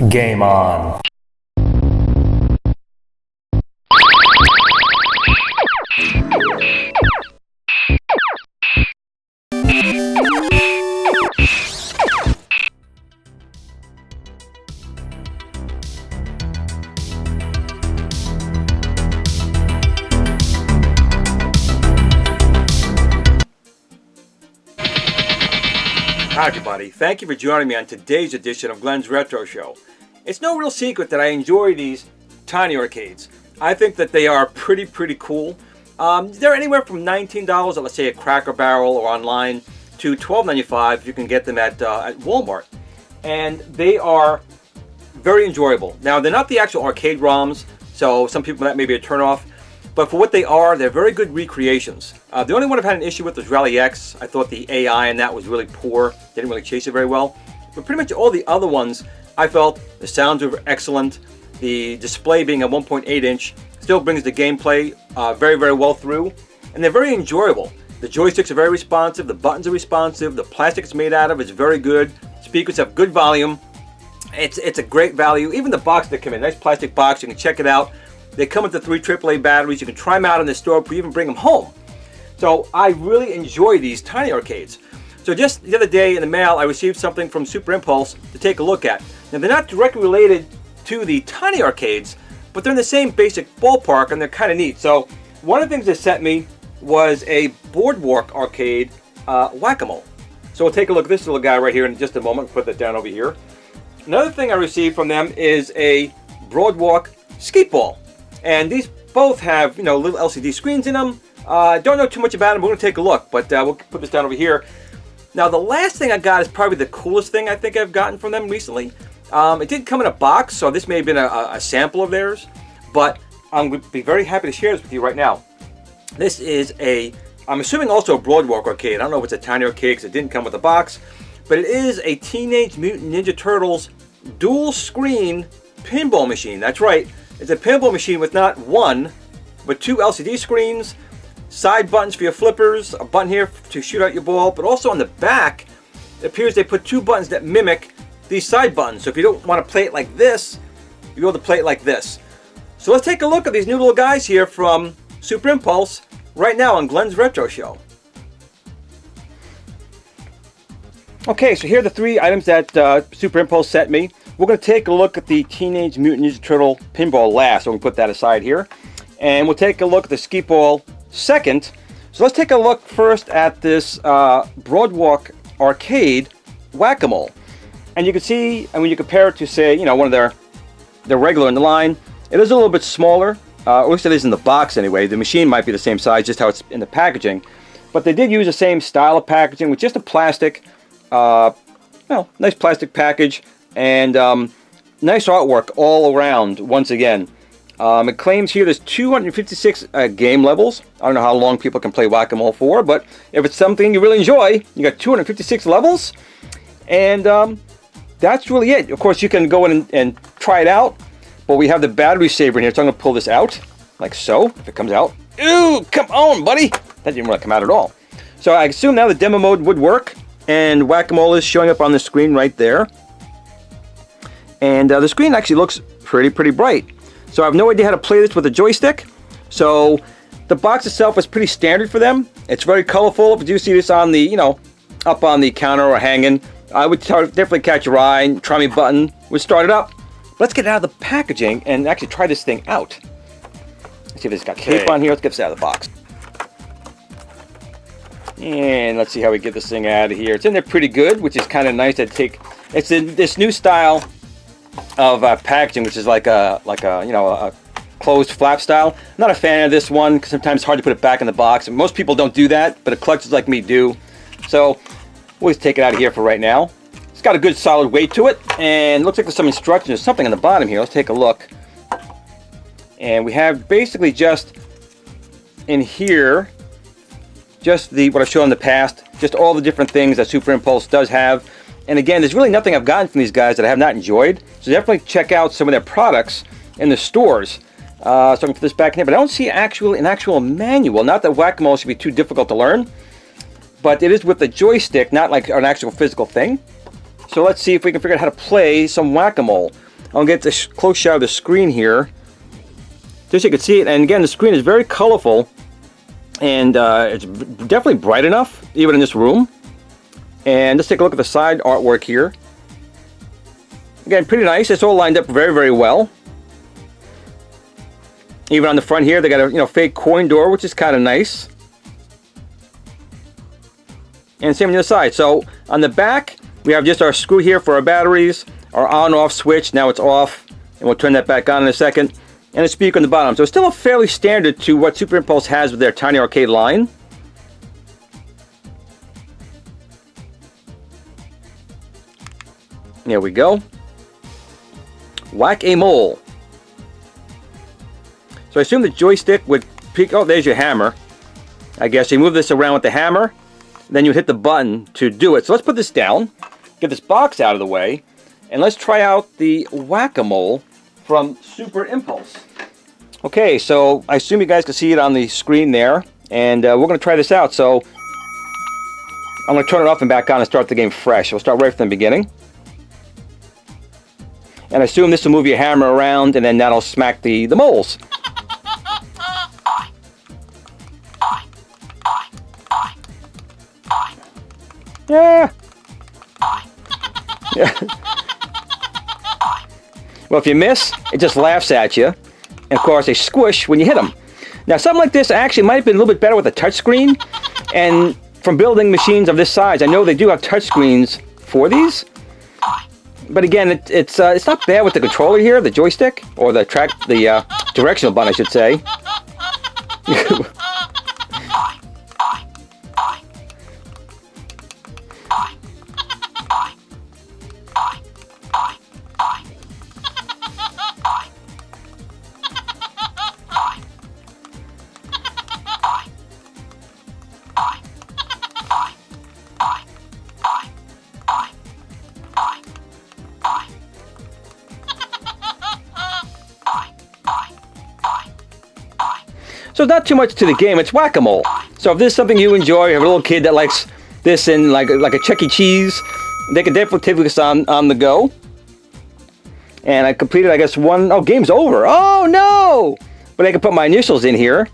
Game on. Hi everybody, thank you for joining me on today's edition of Glen's Retro Show. It's no real secret that I enjoy these tiny arcades. I think that they are pretty cool. They're anywhere from $19 at, let's say, a Cracker Barrel or online to $12.95. You can get them at Walmart. And they are very enjoyable. Now, they're not the actual arcade ROMs, so some people that may be a turnoff. But for what they are, they're very good recreations. The only one I've had an issue with was Rally X. I thought the AI in that was really poor. Didn't really chase it very well. But pretty much all the other ones, I felt the sounds were excellent. The display being a 1.8 inch still brings the gameplay very well through. And they're very enjoyable. The joysticks are very responsive. The buttons are responsive. The plastic it's made out of is very good. Speakers have good volume. It's a great value. Even the box that come in, nice plastic box. You can check it out. They come with the 3 AAA batteries. You can try them out in the store, but you even bring them home. So I really enjoy these tiny arcades. So just the other day in the mail, I received something from Super Impulse to take a look at. Now they're not directly related to the tiny arcades, but they're in the same basic ballpark and they're kind of neat. So one of the things they sent me was a Boardwalk Arcade WhackAMole. So we'll take a look at this little guy right here in just a moment. Put that down over here. Another thing I received from them is a Broadwalk Skeet ball. And these both have, little LCD screens in them. Don't know too much about them. We're going to take a look, but we'll put this down over here. Now, the last thing I got is probably the coolest thing I think I've gotten from them recently. It did come in a box, so this may have been a sample of theirs, but I'm going to be very happy to share this with you right now. This is I'm assuming also a Broadwalk arcade. I don't know if it's a tiny arcade because it didn't come with a box, but it is a Teenage Mutant Ninja Turtles dual screen pinball machine. That's right. It's a pinball machine with not one, but 2 LCD screens, side buttons for your flippers, a button here to shoot out your ball, but also on the back, it appears they put 2 buttons that mimic these side buttons. So if you don't want to play it like this, you'll be able to play it like this. So let's take a look at these new little guys here from Super Impulse right now on Glen's Retro Show. Okay, so here are the 3 items that Super Impulse sent me. We're going to take a look at the Teenage Mutant Ninja Turtle pinball last, so we'll put that aside here. And we'll take a look at the Skeet ball second. So let's take a look first at this Broadwalk Arcade WhackAMole. And you can see, and when you compare it to, say, one of their regular in the line, it is a little bit smaller. At least it is in the box anyway. The machine might be the same size, just how it's in the packaging. But they did use the same style of packaging with just a plastic, nice plastic package. And nice artwork all around, once again. It claims here there's 256 game levels. I don't know how long people can play WhackAMole for, but if it's something you really enjoy, you got 256 levels. And that's really it. Of course, you can go in and try it out, but we have the battery saver in here, so I'm going to pull this out, like so, if it comes out. Ooh, come on, buddy! That didn't really come out at all. So I assume now the demo mode would work, and WhackAMole is showing up on the screen right there. And the screen actually looks pretty bright. So I have no idea how to play this with a joystick. So the box itself is pretty standard for them. It's very colorful. If you do see this on the, up on the counter or hanging, I would definitely catch your eye and try me button. We'll start it up. Let's get it out of the packaging and actually try this thing out. Let's see if it's got tape on here. Let's get this out of the box. And let's see how we get this thing out of here. It's in there pretty good, which is kind of nice to take. It's in this new style of packaging, which is like a closed flap style. I'm not a fan of this one because sometimes it's hard to put it back in the box. And most people don't do that, but collectors like me do. So we'll just take it out of here for right now. It's got a good solid weight to it, and looks like there's some instructions. There's something on the bottom here. Let's take a look. And we have basically just in here, just what I've shown in the past, just all the different things that Super Impulse does have. And again, there's really nothing I've gotten from these guys that I have not enjoyed. So definitely check out some of their products in the stores. So I'm going to put this back in here, but I don't see an actual manual. Not that WhackAMole should be too difficult to learn, but it is with the joystick, not like an actual physical thing. So let's see if we can figure out how to play some WhackAMole. I'll get this close shot of the screen here, just so you can see it. And again, the screen is very colorful, and it's definitely bright enough, even in this room. And let's take a look at the side artwork here. Again, pretty nice. It's all lined up very, very well. Even on the front here, they got a fake coin door, which is kind of nice. And same on the other side. So on the back, we have just our screw here for our batteries, our on-off switch. Now it's off, and we'll turn that back on in a second. And a speaker on the bottom. So it's still a fairly standard to what Super Impulse has with their Tiny Arcade line. There we go. WhackAMole. So I assume the joystick would peek. Oh, there's your hammer. I guess you move this around with the hammer, then you hit the button to do it. So let's put this down, get this box out of the way, and let's try out the WhackAMole from Super Impulse. Okay, so I assume you guys can see it on the screen there, and we're going to try this out. So I'm going to turn it off and back on and start the game fresh. We'll start right from the beginning. And I assume this will move your hammer around, and then that'll smack the moles. Yeah. Yeah. Well, if you miss, it just laughs at you. And of course, they squish when you hit them. Now, something like this actually might have been a little bit better with a touchscreen. And from building machines of this size, I know they do have touchscreens for these. But again, it's not bad with the controller here, the joystick, or the directional button, I should say. So not too much to the game, it's Whack-A-Mole. So if this is something you enjoy, you have a little kid that likes this in like a Chuck E. Cheese, they can definitely take this on the go. And I completed, I guess, game's over. Oh no! But I can put my initials in here.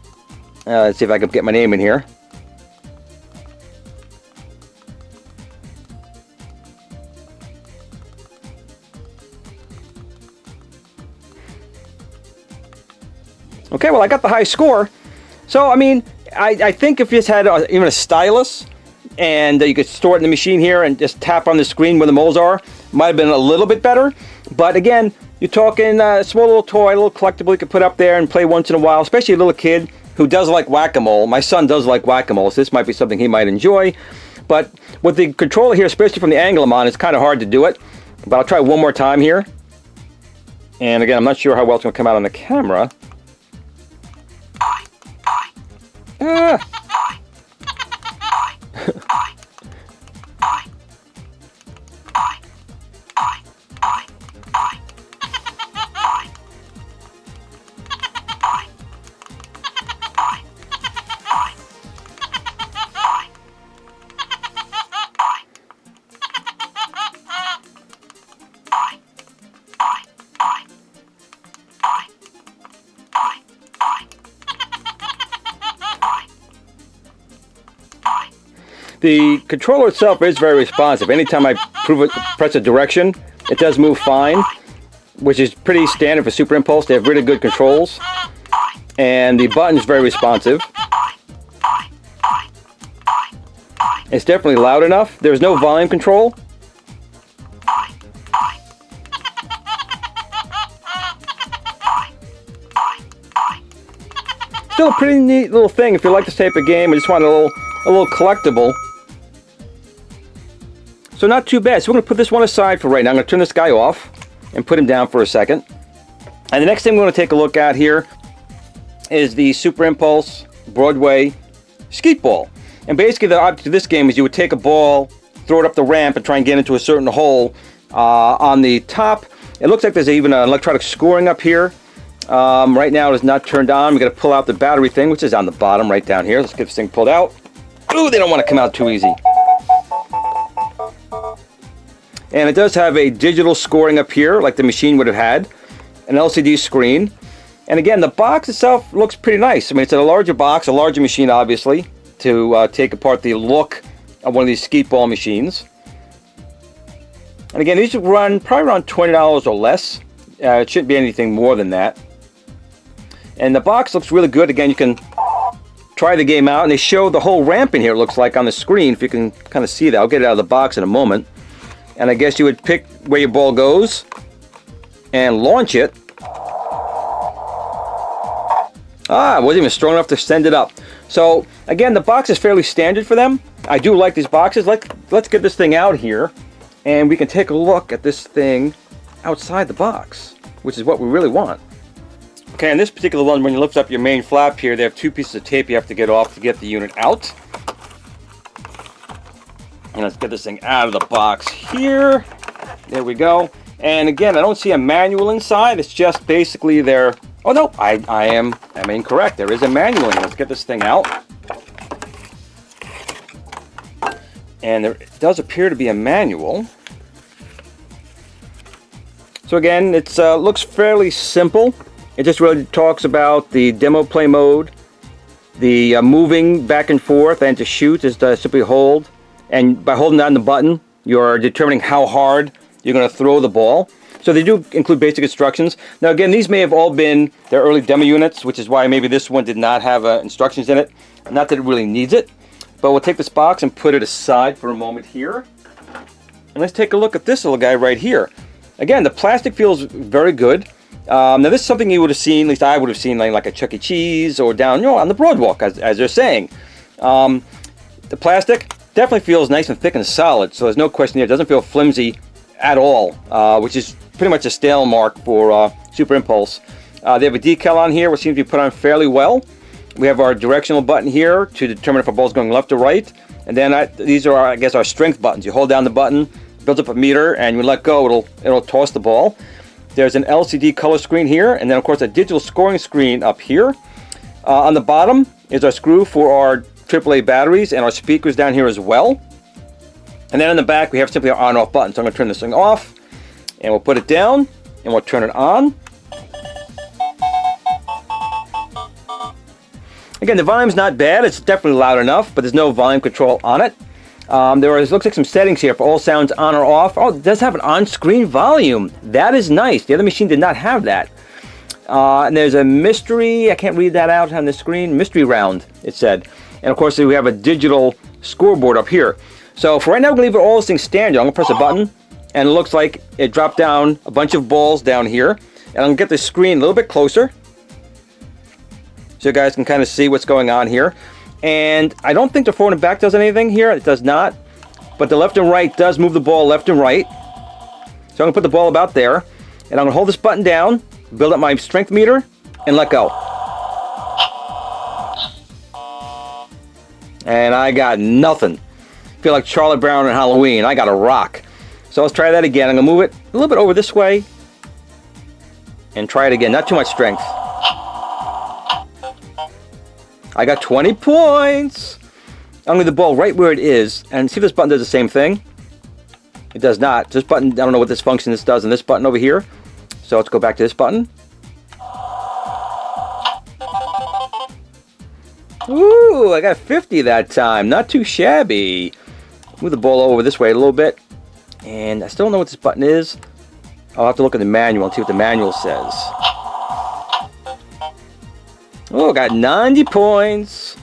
Let's see if I can get my name in here. Okay, well, I got the high score. So, I mean, I think if you just had even a stylus and you could store it in the machine here and just tap on the screen where the moles are, might have been a little bit better. But again, you're talking a small little toy, a little collectible you could put up there and play once in a while, especially a little kid who does like Whack-A-Mole. My son does like Whack-A-Mole, so this might be something he might enjoy. But with the controller here, especially from the angle I'm on, it's kind of hard to do it. But I'll try one more time here. And again, I'm not sure how well it's going to come out on the camera. Ah. The controller itself is very responsive. Anytime I press a direction, it does move fine, which is pretty standard for Super Impulse. They have really good controls. And the button is very responsive. It's definitely loud enough. There's no volume control. Still a pretty neat little thing if you like this type of game and just want a little collectible. So not too bad. So we're going to put this one aside for right now. I'm going to turn this guy off and put him down for a second. And the next thing we're going to take a look at here is the Super Impulse Broadway Skeet Ball. And basically the object of this game is you would take a ball, throw it up the ramp, and try and get into a certain hole on the top. It looks like there's even an electronic scoring up here. Right now it is not turned on. We're going to pull out the battery thing, which is on the bottom right down here. Let's get this thing pulled out. Ooh, they don't want to come out too easy. And it does have a digital scoring up here, like the machine would have had, an LCD screen. And again, the box itself looks pretty nice. I mean, it's a larger box, a larger machine, obviously, to take apart the look of one of these Skeet ball machines. And again, these run probably around $20 or less. It shouldn't be anything more than that. And the box looks really good. Again, you can try the game out, and they show the whole ramp in here, it looks like, on the screen, if you can kind of see that. I'll get it out of the box in a moment. And I guess you would pick where your ball goes and launch it. Ah, it wasn't even strong enough to send it up. So, again, the box is fairly standard for them. I do like these boxes. Let's get this thing out here, and we can take a look at this thing outside the box, which is what we really want. Okay, in this particular one, when you lift up your main flap here, they have two pieces of tape you have to get off to get the unit out. And let's get this thing out of the box here. There we go. And again, I don't see a manual inside. It's just basically their... Oh no, I'm incorrect. There is a manual in here. Let's get this thing out. And there does appear to be a manual. So again, it looks fairly simple. It just really talks about the demo play mode, the moving back and forth, and to shoot is to simply hold. And by holding down the button, you're determining how hard you're going to throw the ball. So they do include basic instructions. Now again, these may have all been their early demo units, which is why maybe this one did not have instructions in it. Not that it really needs it. But we'll take this box and put it aside for a moment here. And let's take a look at this little guy right here. Again, the plastic feels very good. Now this is something you would have seen, at least I would have seen, like a Chuck E. Cheese or down on the Broadwalk, as they're saying. The plastic definitely feels nice and thick and solid, so there's no question here. It doesn't feel flimsy at all, which is pretty much a stale mark for Super Impulse. They have a decal on here, which seems to be put on fairly well. We have our directional button here to determine if a ball's going left or right. And then these are, I guess, our strength buttons. You hold down the button, builds up a meter, and you let go, it'll toss the ball. There's an LCD color screen here, and then of course a digital scoring screen up here. On the bottom is our screw for our AAA batteries and our speakers down here as well. And then in the back we have simply our on-off button. So I'm going to turn this thing off, and we'll put it down, and we'll turn it on. Again, the volume's not bad. It's definitely loud enough, but there's no volume control on it. Looks like some settings here for all sounds on or off. Oh, it does have an on-screen volume. That is nice. The other machine did not have that. And there's a mystery, I can't read that out on the screen, mystery round, it said. And of course, we have a digital scoreboard up here. So for right now, we're going to leave all those things standard. I'm going to press a button, and it looks like it dropped down a bunch of balls down here. And I'm going to get the screen a little bit closer, so you guys can kind of see what's going on here. And I don't think the forward and back does anything here. It does not. But the left and right does move the ball left and right. So I'm going to put the ball about there. And I'm going to hold this button down, build up my strength meter, and let go. And I got nothing. I feel like Charlie Brown on Halloween. I got a rock. So let's try that again. I'm going to move it a little bit over this way. And try it again. Not too much strength. I got 20 points. I'm going to leave the ball right where it is, and see if this button does the same thing. It does not. This button, I don't know what this function this does, and this button over here. So let's go back to this button. Ooh, I got 50 that time. Not too shabby. Move the ball over this way a little bit. And I still don't know what this button is. I'll have to look at the manual and see what the manual says. Oh, got 90 points.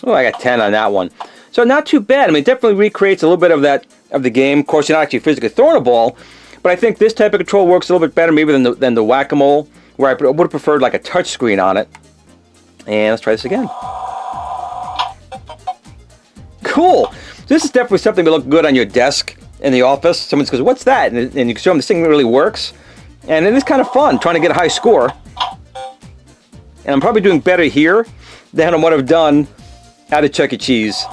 Oh, I got 10 on that one. So not too bad. I mean, it definitely recreates a little bit of that of the game. Of course, you're not actually physically throwing a ball, but I think this type of control works a little bit better maybe than the WhackAMole, where I would have preferred like a touch screen on it. And let's try this again. Cool. This is definitely something that look good on your desk in the office. Someone goes, "What's that?" And you can show them this thing really works. And it is kind of fun trying to get a high score. And I'm probably doing better here than I would have done at a Chuck E. Cheese.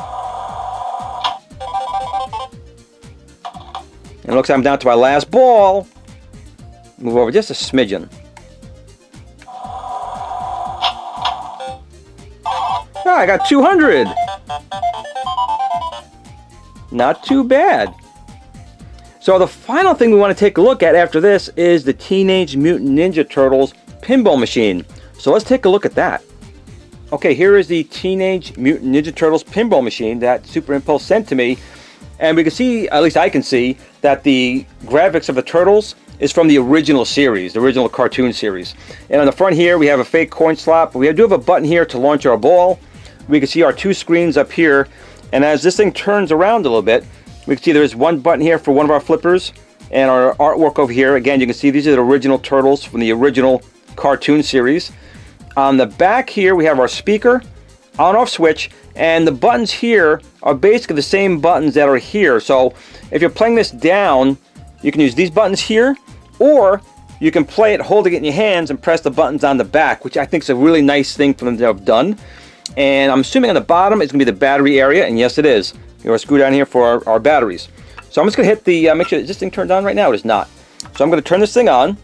And it looks like I'm down to my last ball. Move over just a smidgen. Oh, I got 200. Not too bad. So the final thing we want to take a look at after this is the Teenage Mutant Ninja Turtles pinball machine. So let's take a look at that. Okay, here is the Teenage Mutant Ninja Turtles pinball machine that Super Impulse sent to me. And we can see, at least I can see, that the graphics of the Turtles is from the original series, the original cartoon series. And on the front here, we have a fake coin slot, but we do have a button here to launch our ball. We can see our two screens up here. And as this thing turns around a little bit, we can see there's one button here for one of our flippers and our artwork over here. Again, you can see these are the original Turtles from the original cartoon series. On the back here, we have our speaker, on-off switch, and the buttons here are basically the same buttons that are here. So if you're playing this down, you can use these buttons here, or you can play it holding it in your hands and press the buttons on the back, which I think is a really nice thing for them to have done. And I'm assuming on the bottom is going to be the battery area, and yes it is. You want to screw down here for our batteries. So I'm just going to hit the, make sure, is this thing turned on right now? It is not. So I'm going to turn this thing on.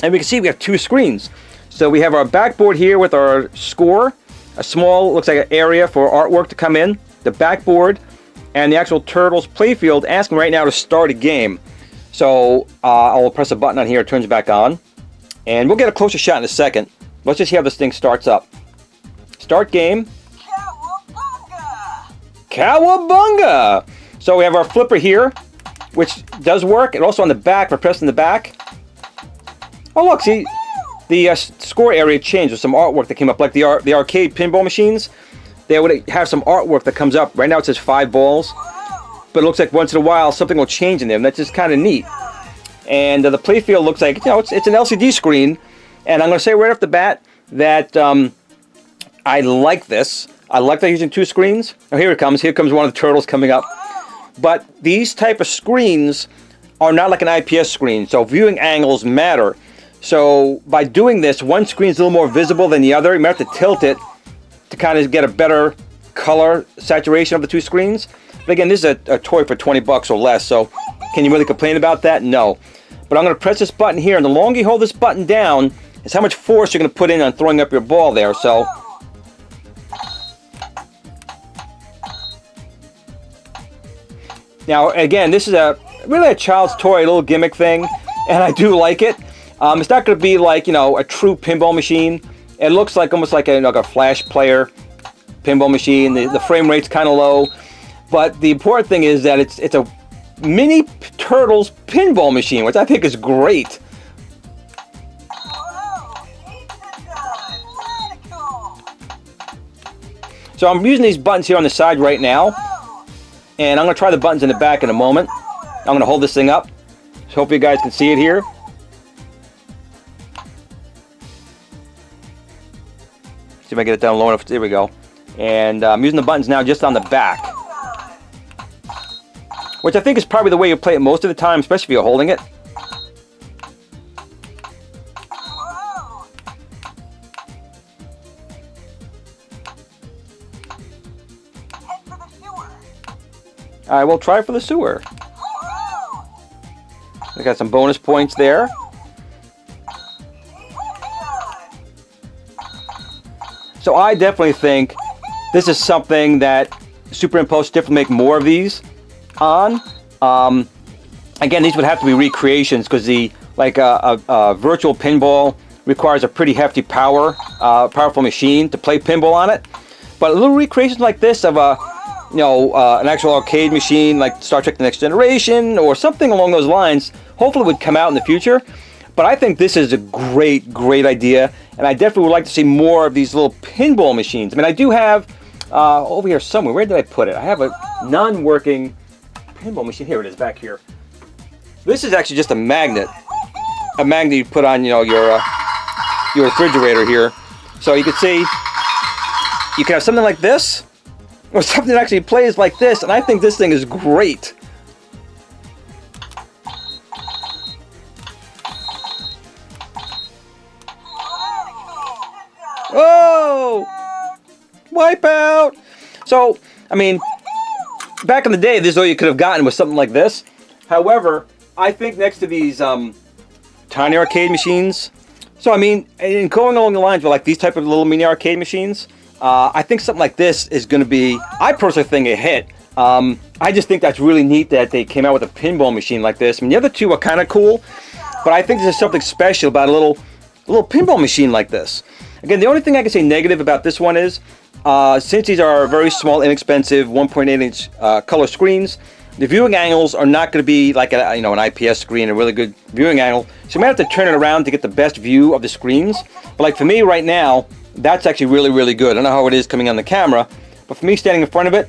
And we can see we have two screens. So we have our backboard here with our score, a small, looks like an area for artwork to come in, the backboard, and the actual Turtles playfield asking right now to start a game. So I'll press a button on here, it turns back on. And we'll get a closer shot in a second. Let's just see how this thing starts up. Start game. Cowabunga! Cowabunga! So we have our flipper here, which does work. And also on the back, we're pressing the back. Oh look, see, the score area changed with some artwork that came up, like the arcade pinball machines. They would have some artwork that comes up. Right now it says 5 balls, but it looks like once in a while something will change in there, and that's just kind of neat. And the playfield looks like, you know, it's an LCD screen, and I'm going to say right off the bat that I like this. I like that using 2 screens. Oh, here it comes. Here comes one of the Turtles coming up. But these type of screens are not like an IPS screen, so viewing angles matter. So by doing this, one screen is a little more visible than the other. You might have to tilt it to kind of get a better color saturation of the 2 screens. But again, this is a toy for 20 bucks or less, so can you really complain about that? No. But I'm going to press this button here, and the longer you hold this button down is how much force you're going to put in on throwing up your ball there. So now again, this is really a child's toy, a little gimmick thing, and I do like it. It's not going to be like, you know, a true pinball machine. It looks like almost like a flash player pinball machine. The frame rate's kind of low, but the important thing is that it's a mini Turtles pinball machine, which I think is great. So I'm using these buttons here on the side right now, and I'm going to try the buttons in the back in a moment. I'm going to hold this thing up, so hopefully you guys can see it here. See if I get it down low enough. There we go. And I'm using the buttons now just on the back, which I think is probably the way you play it most of the time, especially if you're holding it. Alright, we'll try for the sewer. We got some bonus points there. So I definitely think this is something that Super Impulse definitely make more of these on. Again, these would have to be recreations because a virtual pinball requires a pretty hefty powerful machine to play pinball on it. But little recreations like this of an actual arcade machine like Star Trek: The Next Generation or something along those lines, hopefully would come out in the future. But I think this is a great idea, and I definitely would like to see more of these little pinball machines. I mean, I do have over here somewhere. Where did I put it? I have a non-working pinball machine. Here it is, back here. This is actually just a magnet you put on, your refrigerator here. So you can see you can have something like this, or something that actually plays like this, and I think this thing is great. Oh! Wipeout! So, I mean, back in the day, this is all you could have gotten was something like this. However, I think next to these tiny arcade machines, So I mean, in going along the lines with like these type of little mini arcade machines, I think something like this is going to be, I personally think, a hit. I just think that's really neat that they came out with a pinball machine like this. I mean, the other two are kind of cool, but I think there's something special about a little pinball machine like this. Again, the only thing I can say negative about this one is, since these are very small, inexpensive 1.8-inch color screens, the viewing angles are not going to be like a, an IPS screen, a really good viewing angle. So you might have to turn it around to get the best view of the screens. But like for me right now, that's actually really, really good. I don't know how it is coming on the camera, but for me standing in front of it,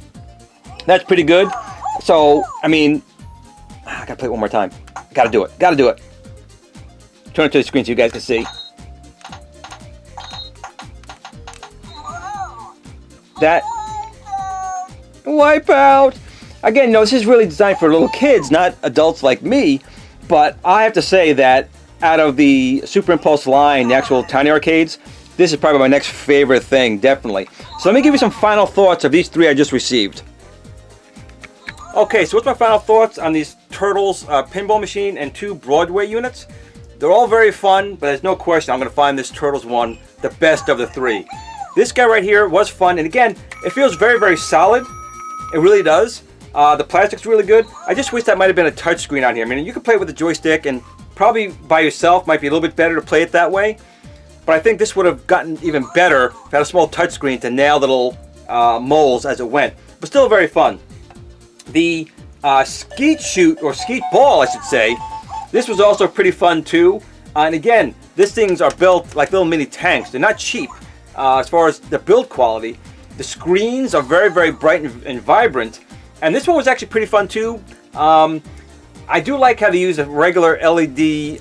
that's pretty good. So, I mean, I gotta play it one more time. Gotta do it. Gotta do it. Turn it to the screen so you guys can see. That. Wipeout. Again, no, this is really designed for little kids, not adults like me. But I have to say that out of the Super Impulse line, the actual tiny arcades, this is probably my next favorite thing, definitely. So let me give you some final thoughts of these three I just received. Okay, so what's my final thoughts on these Turtles pinball machine and two Broadway units? They're all very fun, but there's no question I'm going to find this Turtles one the best of the three. This guy right here was fun, and again, it feels very, very solid. It really does. The plastic's really good. I just wish that might have been a touchscreen on here. I mean, you can play it with a joystick, and probably by yourself might be a little bit better to play it that way. But I think this would have gotten even better if it had a small touchscreen to nail the little moles as it went. But still very fun. The Skeet shoot, or Skeet ball I should say, this was also pretty fun too. And again, these things are built like little mini tanks. They're not cheap as far as the build quality. The screens are very, very bright and vibrant. And this one was actually pretty fun too. I do like how they use a regular LED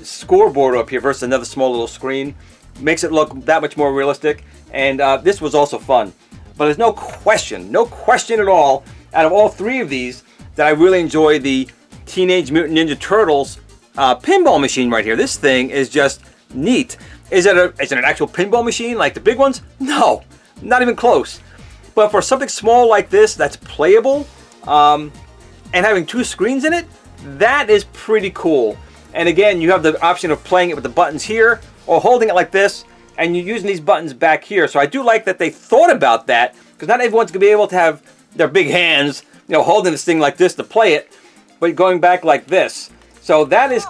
scoreboard up here versus another small little screen. Makes it look that much more realistic. And this was also fun. But there's no question at all, out of all three of these, that I really enjoy the Teenage Mutant Ninja Turtles pinball machine right here. This thing is just neat. Is it an actual pinball machine like the big ones? No, not even close. But for something small like this that's playable, and having two screens in it, that is pretty cool. And again, you have the option of playing it with the buttons here, or holding it like this, and you're using these buttons back here. So I do like that they thought about that, because not everyone's going to be able to have their big hands, holding this thing like this to play it, but going back like this. So that is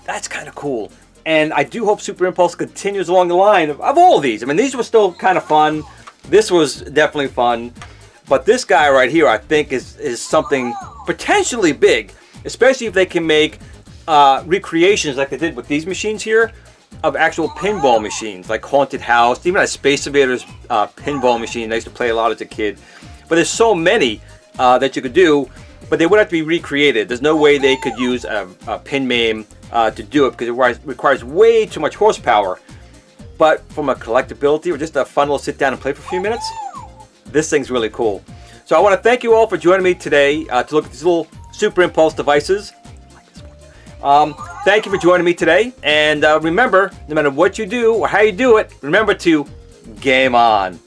that's kind of cool. And I do hope Super Impulse continues along the line of all of these. I mean, these were still kind of fun. This was definitely fun. But this guy right here, I think, is something potentially big, especially if they can make recreations like they did with these machines here of actual pinball machines, like Haunted House, even a Space Invaders pinball machine I used to play a lot as a kid. But there's so many that you could do, but they would have to be recreated. There's no way they could use a pin MAME to do it, because it requires way too much horsepower. But from a collectability or just a fun little sit down and play for a few minutes, this thing's really cool. So I want to thank you all for joining me today to look at these little Super Impulse devices. Thank you for joining me today. And remember, no matter what you do or how you do it, remember to game on.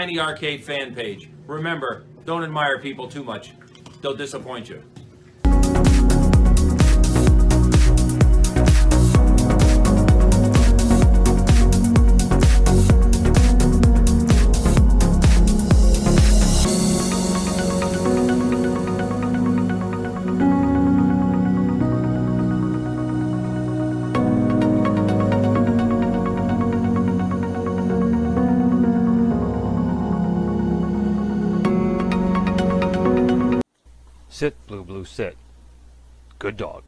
Tiny Arcade fan page. Remember, don't admire people too much. They'll disappoint you. Sit, Blue Blue, sit. Good dog.